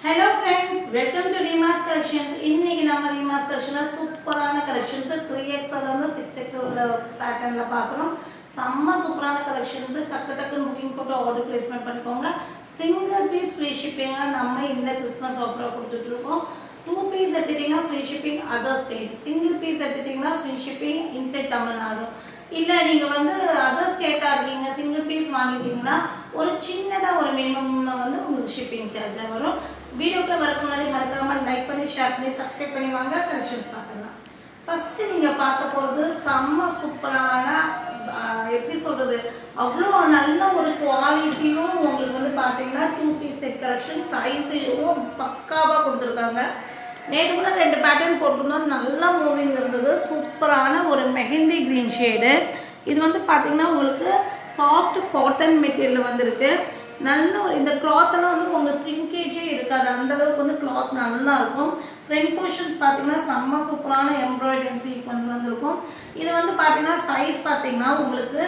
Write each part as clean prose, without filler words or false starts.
Hello friends, welcome to Reema's Collections. இன்னைக்கு நம்ம Reema's Collectionல சூப்பரான collections 3XL ல 6XL உள்ள பேட்டர்ன்ல பார்க்குறோம். செம்ம சூப்பரான collections டக்கு புக்கிங் போட்டு ஆர்டர் பிளேஸ்மென்ட் பண்ணிக்கோங்க. சிங்கிள் பீஸ் ஃப்ரீ ஷிப்பிங் நம்ம இந்த கிறிஸ்மஸ் ஆஃபர் கொடுத்துட்டு இருக்கோம். 2 பீஸ் எடுத்தீங்கன்னா free shipping other state, single piece எடுத்தீங்கன்னா ஃப்ரீ ஷிப்பிங் இன்சைட் தமிழ்நாடு. இல்லை நீங்கள் வந்து அதர் ஸ்டேட்டாக இருக்கீங்க, சிங்கிள் பீஸ் வாங்கிட்டீங்கன்னா ஒரு சின்னதாக ஒரு மினிமம் வந்து உங்களுக்கு ஷிப்பிங் சார்ஜாக வரும். வீடியோக்குள்ள வரக்கு முன்னாடி மறக்காமல் லைக் பண்ணி ஷேர் பண்ணி சப்ஸ்கிரைப் பண்ணி வாங்க கலெக்ஷன்ஸ் பார்த்துக்கலாம். ஃபஸ்ட்டு நீங்கள் பார்க்க போகிறது செம்ம சூப்பரான எப்படி சொல்கிறது, அவ்வளோ நல்ல ஒரு குவாலிட்டியும் உங்களுக்கு வந்து பார்த்தீங்கன்னா 2 பீஸ் செட் கலெக்ஷன் சைஸும் பக்காவாக கொடுத்துருக்காங்க. நேற்று கூட 2 பேட்டர்ன் போட்டிருந்தோம், நல்லா மூவிங் இருந்தது. சூப்பரான ஒரு மெஹந்தி க்ரீன் ஷேடு. இது வந்து பார்த்திங்கன்னா உங்களுக்கு சாஃப்ட் காட்டன் மெட்டீரியல் வந்துருக்கு. நல்ல ஒரு இந்த கிளாத்தெல்லாம் வந்து உங்கள் ஸ்ட்ரிங்கேஜே இருக்காது, அந்தளவுக்கு வந்து கிளாத் நல்லா இருக்கும். ஃப்ரண்ட் போர்ஷன்ஸ் பார்த்தீங்கன்னா செம்ம சூப்பரான எம்ப்ராய்டரி சீக்வன்ஸ் வந்துருக்கும். இது வந்து பார்த்தீங்கன்னா சைஸ் பார்த்தீங்கன்னா உங்களுக்கு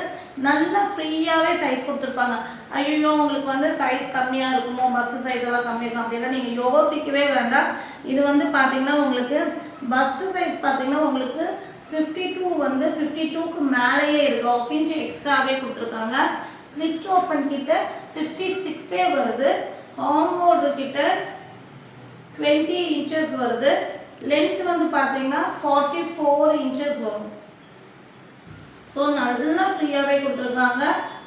நல்லா ஃப்ரீயாகவே சைஸ் கொடுத்துருப்பாங்க. ஐயோ உங்களுக்கு வந்து சைஸ் கம்மியாக இருக்குமோ, பஸ்ட்டு சைஸ் எல்லாம் கம்மியாக இருக்கும் அப்படின்னா நீங்கள் யோசிக்கவே வேண்டாம். இது வந்து பார்த்தீங்கன்னா உங்களுக்கு பஸ்ட்டு சைஸ் பார்த்தீங்கன்னா உங்களுக்கு 52 வந்து 52க்கு மேலேயே இருக்குது, 1/2 இன்ச் எக்ஸ்ட்ராவே கொடுத்துருக்காங்க. ஸ்லிட் ஓப்பன் கிட்ட 56 வருது, ஹார்ம் ஹோல்டர் கிட்ட 20 இன்ச்சஸ் வருது. லென்த் வந்து பார்த்தீங்கன்னா 44 இன்ச்சஸ் வரும். ஸோ நல்லா ஃப்ரீயாகவே கொடுத்துருக்காங்க.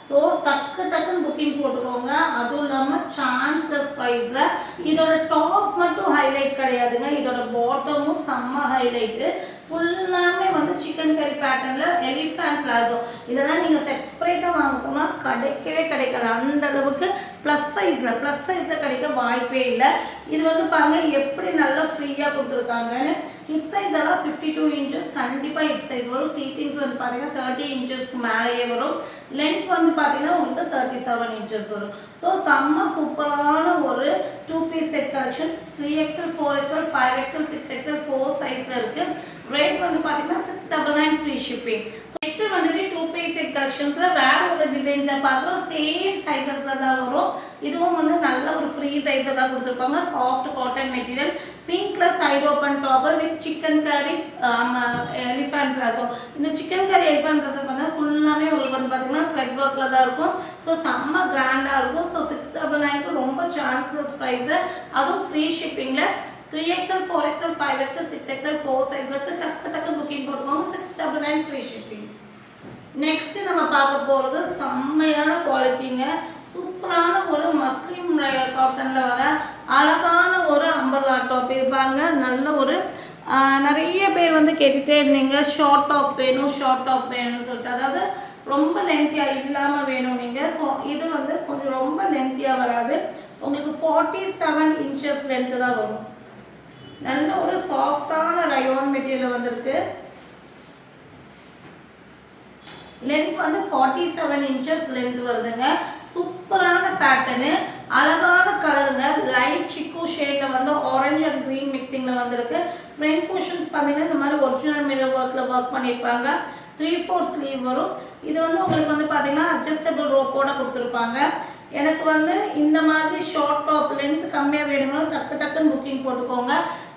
ஸோ டக்குன்னு புக்கிங் போட்டுக்கோங்க. அதுவும் இல்லாமல் சான்ஸ்லெஸ் ப்ரைஸில். இதோட டாப் மட்டும் ஹைலைட் கிடையாதுங்க, இதோட பாட்டமும் செம்ம ஹைலைட்டு. ஃபுல்லாமே வந்து சிக்கன் கறி பேட்டர்னில் எலிஃபேண்ட் பிளாசோ. இதெல்லாம் நீங்கள் செப்பரேட்டாக வாங்கணும்னா கிடைக்கவே கிடைக்காது, அந்த அளவுக்கு ப்ளஸ் சைஸில் கிடைக்க வாய்ப்பே இல்லை. இது வந்து பாருங்கள் எப்படி நல்லா ஃப்ரீயாக கொடுத்துருக்காங்கன்னு. ஹிப் சைஸ் எல்லாம் 52 இன்ச்சஸ் கண்டிப்பாக ஹிப் சைஸ் வரும். சீட்டிங்ஸ் வந்து பார்த்தீங்கன்னா 30 இன்ச்சஸ்க்கு மேலேயே வரும். லென்த் வந்து பார்த்தீங்கன்னா உங்களுக்கு 37 இன்ச்சஸ் வரும். ஸோ செம்ம சூப்பரான ஒரு 2 piece set collections 3XL 4XL 5XL 6XL 4 சைஸில் இருக்குது. ரேட் வந்து பார்த்தீங்கன்னா 699 ஃப்ரீ ஷிப்பிங். நெக்ஸ்ட்டு வந்துட்டு 2 பீஸ் செட் கலெக்ஷன்ஸில் வேறு ஒரு டிசைன்ஸை பார்க்குறோம். சேம் சைஸஸில் தான் வரும். இதுவும் வந்து நல்ல ஒரு ஃப்ரீ சைஸில் தான் கொடுத்துருப்பாங்க. சாஃப்ட் காட்டன் மெட்டீரியல், பிங்க்ல side open topper with chikankari elephant palazzo. இந்த சிக்கன் கறி எலிஃபேண்ட் பிளாசோ பார்த்தீங்கன்னா ஃபுல்லாமே உங்களுக்கு வந்து பார்த்தீங்கன்னா த்ரெட் ஒர்க்கில் தான் இருக்கும். ஸோ செம்ம கிராண்டாக இருக்கும். ஸோ 699க்கு ரொம்ப சான்சஸ் ப்ரைஸு, அதுவும் free ஷிப்பிங்கில். 3XL 4XL 5XL 6XL 4 சைஸில் டக்கு புக்கிங் போட்டுக்கோங்க. 699 ஃப்ரீ ஷிப்பிங். நெக்ஸ்ட் நம்ம பார்க்க போகிறது செம்மையான குவாலிட்டிங்க. சூப்பரான ஒரு மஸ்லிம் காட்டனில் வர அழகான ஒரு அம்பர்லா டாப். இது பாருங்க, நல்ல ஒரு நிறைய பேர் வந்து கேட்டுகிட்டே இருந்தீங்க ஷார்ட் டாப் வேணும்னு சொல்லிட்டு, அதாவது ரொம்ப லென்த்தியாக இல்லாமல் வேணும் நீங்கள். ஸோ இது வந்து கொஞ்சம் ரொம்ப லென்த்தியாக வராது, உங்களுக்கு 47 இன்ச்சஸ் லென்த்து தான் வரும். நல்ல ஒரு சாஃப்டான ரயோன் மெட்டீரியல் வந்திருக்கு. லென்த் வந்து 47 இன்ச்சஸ் லென்த் வருதுங்க. சூப்பரான பேட்டர்னு, அழகான கலருங்க. லைட் சிக்கு ஷேடில் வந்து ஆரஞ்சு அண்ட் க்ரீன் மிக்சிங்கில் வந்திருக்கு. ஃப்ரண்ட் போர்ஷன்ஸ் பார்த்தீங்கன்னா இந்த மாதிரி ஒரிஜினல் மிரர் ஒர்க்கில் ஒர்க் பண்ணியிருப்பாங்க. 3/4 ஸ்லீவ் வரும். இது வந்து உங்களுக்கு வந்து பார்த்தீங்கன்னா அட்ஜஸ்டபிள் ரோப்போட கொடுத்துருப்பாங்க. எனக்கு வந்து இந்த மாதிரி ஷார்ட் டாப் லென்த் கம்மியாக வேணும்னா டக்குன்னு புக்கிங் போட்டுக்கோங்க.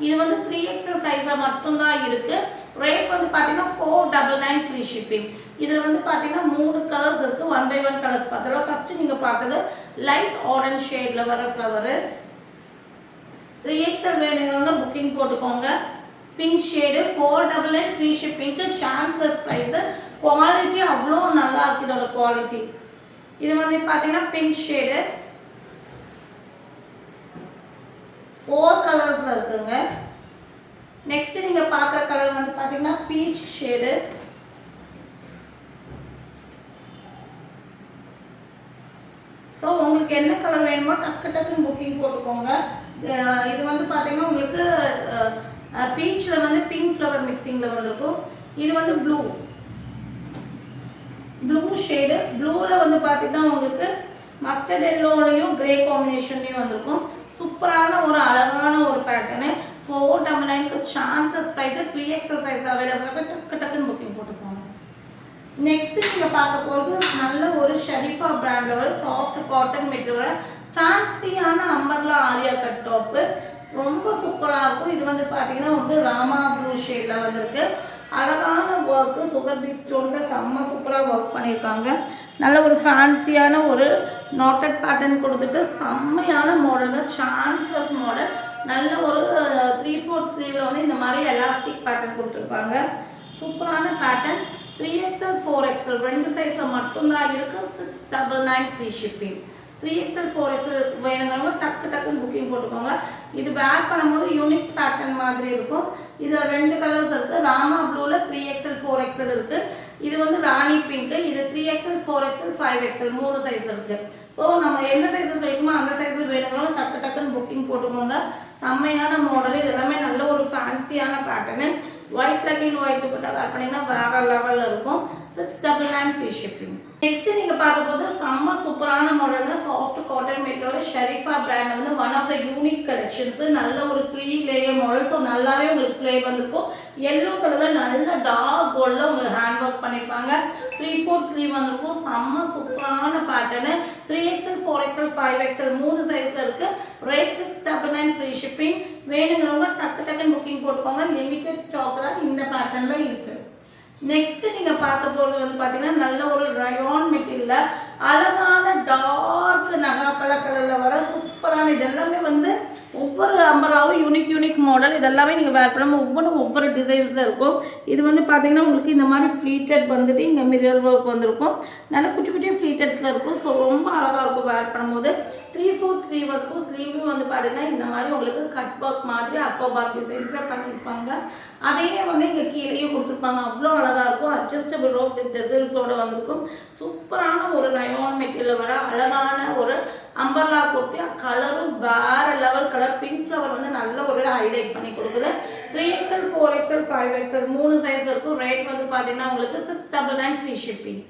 இது வந்து 3XL சைஸில் மட்டும்தான் இருக்குது. ரேட் வந்து பார்த்தீங்கன்னா 499 ஃப்ரீ ஷிப்பிங். இதில் வந்து பார்த்தீங்கன்னா 3 கலர்ஸ் இருக்குது. 1 by 1 கலர்ஸ் பார்த்ததில் ஃபஸ்ட்டு நீங்கள் பார்த்தது லைட் ஆரஞ்ச் ஷேடில் வர ஃப்ளவரு. 3XL வேணுங்கிறவங்க புக்கிங் போட்டுக்கோங்க. பிங்க் ஷேடு 499 ஃப்ரீ ஷிப்பிங்க்கு சான்ஸ்லெஸ் ப்ரைஸு. குவாலிட்டி அவ்வளோ நல்லா இருக்குது இதோட குவாலிட்டி. இது வந்து பார்த்தீங்கன்னா பிங்க் ஷேடு 4 கலர்ஸில் இருக்குங்க. நெக்ஸ்ட் நீங்கள் பார்க்குற கலர் வந்து பார்த்தீங்கன்னா பீச் ஷேடு. ஸோ உங்களுக்கு என்ன கலர் வேணுமோ டக்குன்னு புக்கிங் போட்டுக்கோங்க. இது வந்து பார்த்தீங்கன்னா உங்களுக்கு பீச்சில் வந்து பிங்க் ஃப்ளவர் மிக்சிங்கில் வந்திருக்கும். இது வந்து ப்ளூ ஷேடு. ப்ளூவில் வந்து பார்த்தீங்கன்னா உங்களுக்கு மஸ்டர்ட் எல்லோலையும் கிரே காம்பினேஷன்லையும் வந்திருக்கும். சூப்பரான ஒரு அழகான ஒரு பேட்டர்னு. 499க்கு chances price. 3XL size available. டக்குன்னு புக்கிங் போட்டுக்கோங்க. நெக்ஸ்ட் நீங்கள் பார்க்க போகிறது நல்ல ஒரு ஷெரீஃபா பிராண்டில் வர சாஃப்ட் காட்டன் மெட்டீரியல் ஃபேன்சியான அம்பர்லா ஆலியா கட் டாப்பு ரொம்ப சூப்பராக இருக்கும். இது வந்து பார்த்தீங்கன்னா வந்து ராமா ப்ளூ ஷேடில் வந்திருக்கு. அழகான ஒர்க்கு சுகர் பீட் ஸ்டோனில் செம்ம சூப்பராக ஒர்க் பண்ணியிருக்காங்க. நல்ல ஒரு ஃபேன்சியான ஒரு நாட்டட் பேட்டர்ன் கொடுத்துட்டு செம்மையான மாடல் தான், சான்ஸ்லெஸ் மாடல். நல்ல ஒரு 3/4 ஸ்லீவில் வந்து இந்த மாதிரி எலாஸ்டிக் பேட்டர்ன் கொடுத்துருப்பாங்க. சூப்பரான பேட்டர்ன். 3XL 4XL ரெண்டு சைஸில் மட்டும்தான் இருக்குது. 699 ஃப்ரீ ஷிப்பிங். 3XL 4XL வேணுங்கிறவங்க டக்குன்னு புக்கிங் போட்டுக்கோங்க. இது வேர் பண்ணும்போது யூனிக் பேட்டர்ன் மாதிரி இருக்கும். இதில் 2 கலர்ஸ் இருக்குது. ராமா ப்ளூவில் 3XL 4XL இருக்குது. இது வந்து ராணி பிங்க்கு. இது 3XL 4XL 5XL 3 சைஸ் இருக்குது. ஸோ நம்ம எந்த சைஸஸ் வைக்குமோ அந்த சைஸில் வேணுங்கிறோம் டக்குன்னு புக்கிங் போட்டுக்கோங்க. செம்மையான மாடல். இது எல்லாமே நல்ல ஒரு ஃபேன்சியான pattern. White legging white dupatta wear பண்ணிங்கன்னா வேற லெவலில் இருக்கும். 699 ஃப்ரீ ஷிப்பிங். நெக்ஸ்ட் நீங்கள் பார்க்க போது செம்ம சூப்பரான மாடலுங்க. Soft cotton material Sherifa brand வந்து one of the unique collections. நல்ல ஒரு 3 லேயர் மாடல். ஸோ நல்லாவே உங்களுக்கு ஃப்ளேவர் இருக்கும். எல்லோ கலரில் நல்ல டார்க் கோல்டில் உங்களுக்கு ஹேண்ட் ஒர்க் பண்ணியிருப்பாங்க. 3/4 ஸ்லீவ் வந்திருக்கும். செம்ம சூப்பரான பேட்டர்னு. 3XL 4XL 5XL 3 சைஸில் இருக்குது. Rate 699 free shipping. வேணுங்கிறவங்க டக்குன்னு புக்கிங் போட்டுக்கோங்க. லிமிட்டட் ஸ்டாக் தான் இந்த பேட்டர்னில் இருக்குது. நெக்ஸ்ட் நீங்கள் பார்க்க போகிறது வந்து பார்த்தீங்கன்னா நல்ல ஒரு ரயான் மெட்டீரியலில் அழகான டார்க் நகாப்பழ கலரில் வர சூப்பரான இது எல்லாமே வந்து ஒவ்வொரு அம்பராவும் யூனிக் மாடல். இதெல்லாமே நீங்கள் வேர் பண்ணாமல் ஒவ்வொரு டிசைன்ஸில் இருக்கும். இது வந்து பார்த்தீங்கன்னா உங்களுக்கு இந்த மாதிரி ஃப்ளீட்டட் வந்துட்டு இங்கே மிரர் ஒர்க் வந்திருக்கும். நல்லா குட்டி ஃப்ளீட்டட்ஸில் இருக்கும். ஸோ ரொம்ப அழகாக இருக்கும் வேர் பண்ணும்போது. 3/4 ஸ்லீவ் இருக்கும். ஸ்லீவும் வந்து பார்த்தீங்கன்னா இந்த மாதிரி உங்களுக்கு கட் ஒர்க் மாதிரி அக்கோபாக் டிசைன்ஸில் பண்ணியிருப்பாங்க. அதையே வந்து இங்கே கீழேயே கொடுத்துருப்பாங்க. அவ்வளோ அழகாக இருக்கும். அட்ஜஸ்டபிள் ரோப் வித் டெசல்ஸோடு வந்திருக்கும். சூப்பரான ஒரு ரயான் மெட்டீரியல் வர அழகான ஒரு அம்பர்லா குர்த்தி. கலரும் வேறு லெவல் கலர். பிங்க் ஃப்ளவர் வந்து நல்ல ஒரு ஹைலைட் பண்ணி கொடுக்குது. 3XL 4XL 5XL 3 சைஸ் இருக்கும். ரேட் வந்து பார்த்தீங்கன்னா உங்களுக்கு 699 ஃப்ரீ ஷிப்பிங்.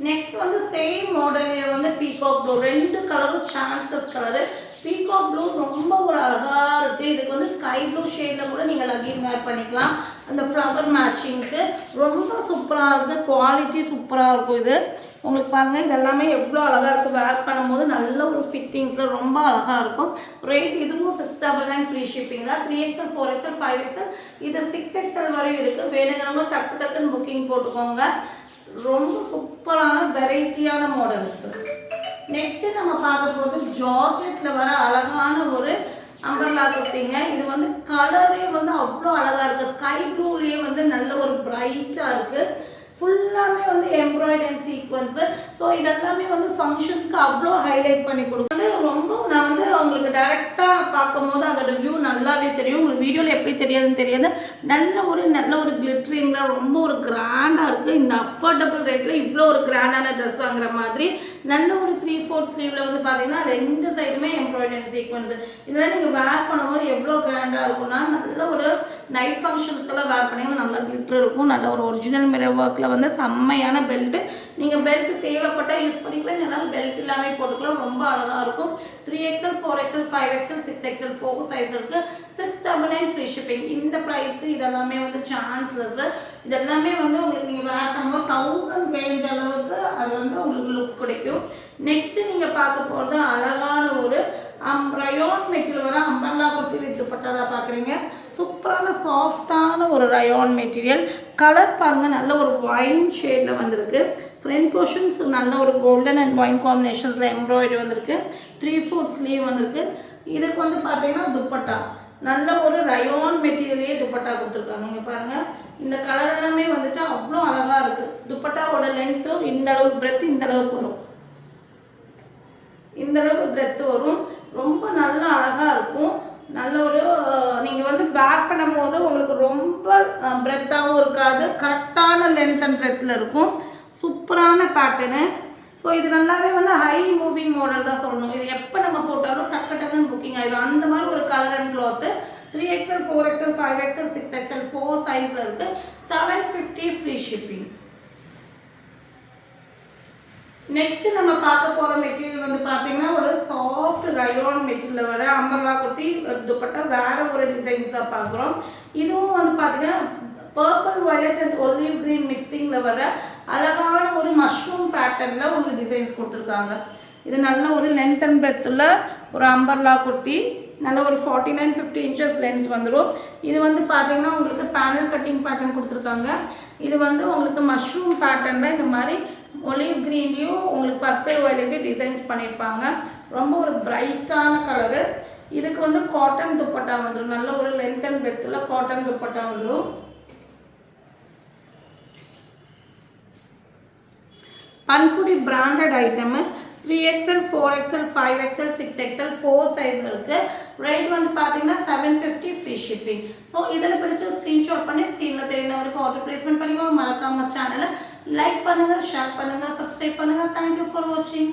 நெக்ஸ்ட் வந்து சேம் மாடல்லே வந்து பீகாக் ப்ளூ. 2 கலரும் சான்சஸ் கலரு. பீகாக் ப்ளூ ரொம்ப ஒரு அழகாக இருக்குது. இதுக்கு வந்து ஸ்கை ப்ளூ ஷேடில் கூட நீங்கள் லெகின் வேர் பண்ணிக்கலாம். அந்த ஃப்ளவர் மேட்சிங்க்கு ரொம்ப சூப்பராக இருக்குது. குவாலிட்டி சூப்பராக இருக்கும். இது உங்களுக்கு பாருங்கள், இது எல்லாமே எவ்வளோ அழகாக இருக்குது. வேர் பண்ணும்போது நல்ல ஒரு ஃபிட்டிங்ஸில் ரொம்ப அழகாக இருக்கும். ரேட் இதுவும் 699 ஃப்ரீ ஷிப்பிங் தான். 3XL 4XL 5XL இது 6XL வரையும் இருக்குது. வேணுங்கிறவங்க டக்குன்னு புக்கிங் போட்டுக்கோங்க. ரொம்ப சூப்பரான வெரைட்டியான மாடல்ஸ். நெக்ஸ்ட் நம்ம பார்க்க போது ஜார்ஜெட்டில் வர அழகான ஒரு அம்பர்லா குர்த்திங்க. இது வந்து கலரே வந்து அவ்வளோ அழகாக இருக்குது. ஸ்கை ப்ளூலேயே வந்து நல்ல ஒரு பிரைட்டாக இருக்குது. ஃபுல்லாமே வந்து எம்ப்ராய்டரி அண்ட் சீக்வன்ஸு. ஸோ இதெல்லாமே வந்து ஃபங்க்ஷன்ஸ்க்கு அவ்வளோ ஹைலைட் பண்ணி கொடுக்குறது. ரொம்ப நான் வந்து உங்களுக்கு டைரெக்டாக பார்க்கும் போது அதோட வியூ நல்லாவே தெரியும். உங்களுக்கு வீடியோவில் எப்படி தெரியாதுன்னு தெரியாது. நல்ல ஒரு கிளிட்ரிங்கில் ரொம்ப ஒரு கிராண்டாக இருக்குது. இந்த அஃபோர்டபுள் ரேட்டில் இவ்வளோ ஒரு கிராண்டான ட்ரெஸ் வாங்குற மாதிரி நல்ல ஒரு 3/4 ஸ்லீவில் வந்து பார்த்தீங்கன்னா 2 சைடுமே எம்ப்ராய்டரி அண்ட் சீக்வன்ஸு. இதெல்லாம் நீங்கள் வேர் பண்ணும்போது எவ்வளோ கிராண்டாக இருக்கும்னா நல்ல ஒரு நைட் ஃபங்க்ஷன்ஸ்க்கெல்லாம் வேர் பண்ணிங்கன்னா நல்லா கிளிட்ரு இருக்கும். நல்ல ஒரு ஒரிஜினல் மிரர் ஒர்க்கில் வந்து செம்மையான பெல்ட்டு. நீங்கள் பெல்ட் தேவைப்பட்டால் யூஸ் பண்ணிக்கலாம். இல்லைனால பெல்ட் எல்லாமே போட்டுக்கலாம். ரொம்ப அழகாக இருக்கும். 3XL 4XL 5XL 6XL 4 size இருக்குது. 699 ஃப்ரீ ஷிப்பிங். இந்த ப்ரைஸ்க்கு இதெல்லாமே வந்து சான்ஸ்லெஸ். இதெல்லாமே வந்து உங்களுக்கு நீங்கள் வேர் பண்ணும்போது 1000 ரேஞ்ச் அளவுக்கு அது வந்து உங்களுக்கு லுக் கிடைக்கும். நெக்ஸ்ட்டு நீங்கள் பார்க்க போகிறது அழகான ஒரு ரயான் மெட்டீரியல் வர அம்பர்லா குர்த்தி வித் துப்பட்டா பார்க்குறீங்க. சூப்பரான சாஃப்டான ஒரு ரயான் மெட்டீரியல். கலர் பாருங்கள், நல்ல ஒரு ஒயின் ஷேடில் வந்திருக்கு. ஃப்ரண்ட் போர்ஷன்ஸ் நல்ல ஒரு கோல்டன் அண்ட் ஒயின் காம்பினேஷன்ஸில் எம்ப்ராய்டரி வந்திருக்கு. 3/4 ஸ்லீவ் வந்திருக்கு. இதுக்கு வந்து பார்த்தீங்கன்னா துப்பட்டா நல்ல ஒரு ரயான் மெட்டீரியலே துப்பட்டா கொடுத்துருக்காங்க. நீங்கள் பாருங்கள், இந்த கலர் எல்லாமே வந்துட்டு அவ்வளோ அழகாக இருக்குது. துப்பட்டாவோட லென்த்து இந்த அளவுக்கு பிரெத் இந்த அளவுக்கு வரும். இந்த அளவுக்கு பிரெத் வரும். ரொம்ப நல்ல அழகாக இருக்கும். நல்ல ஒரு நீங்கள் வந்து வேர் பண்ணும் போது உங்களுக்கு ரொம்ப பிரெத்தாகவும் இருக்காது. கரெக்டான லென்த் அண்ட் பிரெத்தில் இருக்கும். சூப்பரான பேட்டர்னு. ஸோ இது நல்லாவே வந்து ஹை மூவிங் மாடல் தான் சொல்லணும். இது எப்போ நம்ம போட்டாலும் டக்குன்னு புக்கிங் ஆகிடும். அந்த மாதிரி ஒரு colour and cloth. 3XL 4XL 5XL 6XL 4 சைஸில் இருக்குது. 750 ஃப்ரீ ஷிப்பிங். நெக்ஸ்ட் நம்ம பார்க்க போகிற மெட்டீரியல் வந்து பார்த்தீங்கன்னா ஒரு சாஃப்ட் ரயான் மெட்டீரியல் வர அம்பர்லா குர்த்தி துப்பட்டா வேறு ஒரு டிசைன்ஸாக பார்க்குறோம். இதுவும் வந்து பார்த்தீங்கன்னா purple violet and olive green மிக்சிங்கில் வர அழகான ஒரு மஷ்ரூம் பேட்டர்னில் உங்களுக்கு டிசைன்ஸ் கொடுத்துருக்காங்க. இது நல்ல ஒரு லென்த் அண்ட் பிரெத் உள்ள ஒரு அம்பர்லா குர்த்தி, நல்ல ஒரு 49-50 inches லென்த் வந்துடும். இது வந்து பார்த்தீங்கன்னா உங்களுக்கு பேனல் கட்டிங் பேட்டர்ன் கொடுத்துருக்காங்க. இது வந்து உங்களுக்கு மஷ்ரூம் பேட்டர்னில் இந்த மாதிரி ஒலிவ் க்ரீன்லேயும் உங்களுக்கு பர்பிள் வயலட்லேயும் டிசைன்ஸ் பண்ணியிருப்பாங்க. ரொம்ப ஒரு பிரைட்டான கலரு. இதுக்கு வந்து காட்டன் துப்பட்டா வந்துடும், நல்ல ஒரு லென்த் அண்ட் பிரெத்தில் காட்டன் துப்பட்டா வந்துடும். பன்குடி branded item 3XL 4XL 5XL 6XL 4 size இருக்குது. ரேட் வந்து பார்த்தீங்கன்னா 750 ஃப்ரீ ஷிப்பிங். ஸோ இதில் பிடிச்ச ஸ்க்ரீன்ஷாட் பண்ணி ஸ்க்ரீனில் தெரியுறவங்களுக்கு ஆர்டர் ப்ளேஸ்மெண்ட் பண்ணிக்கோங்க. மறக்காம சேனலை லைக் பண்ணுங்கள், ஷேர் பண்ணுங்கள், சப்ஸ்கிரைப் பண்ணுங்கள். தேங்க்யூ ஃபார் வாட்சிங்.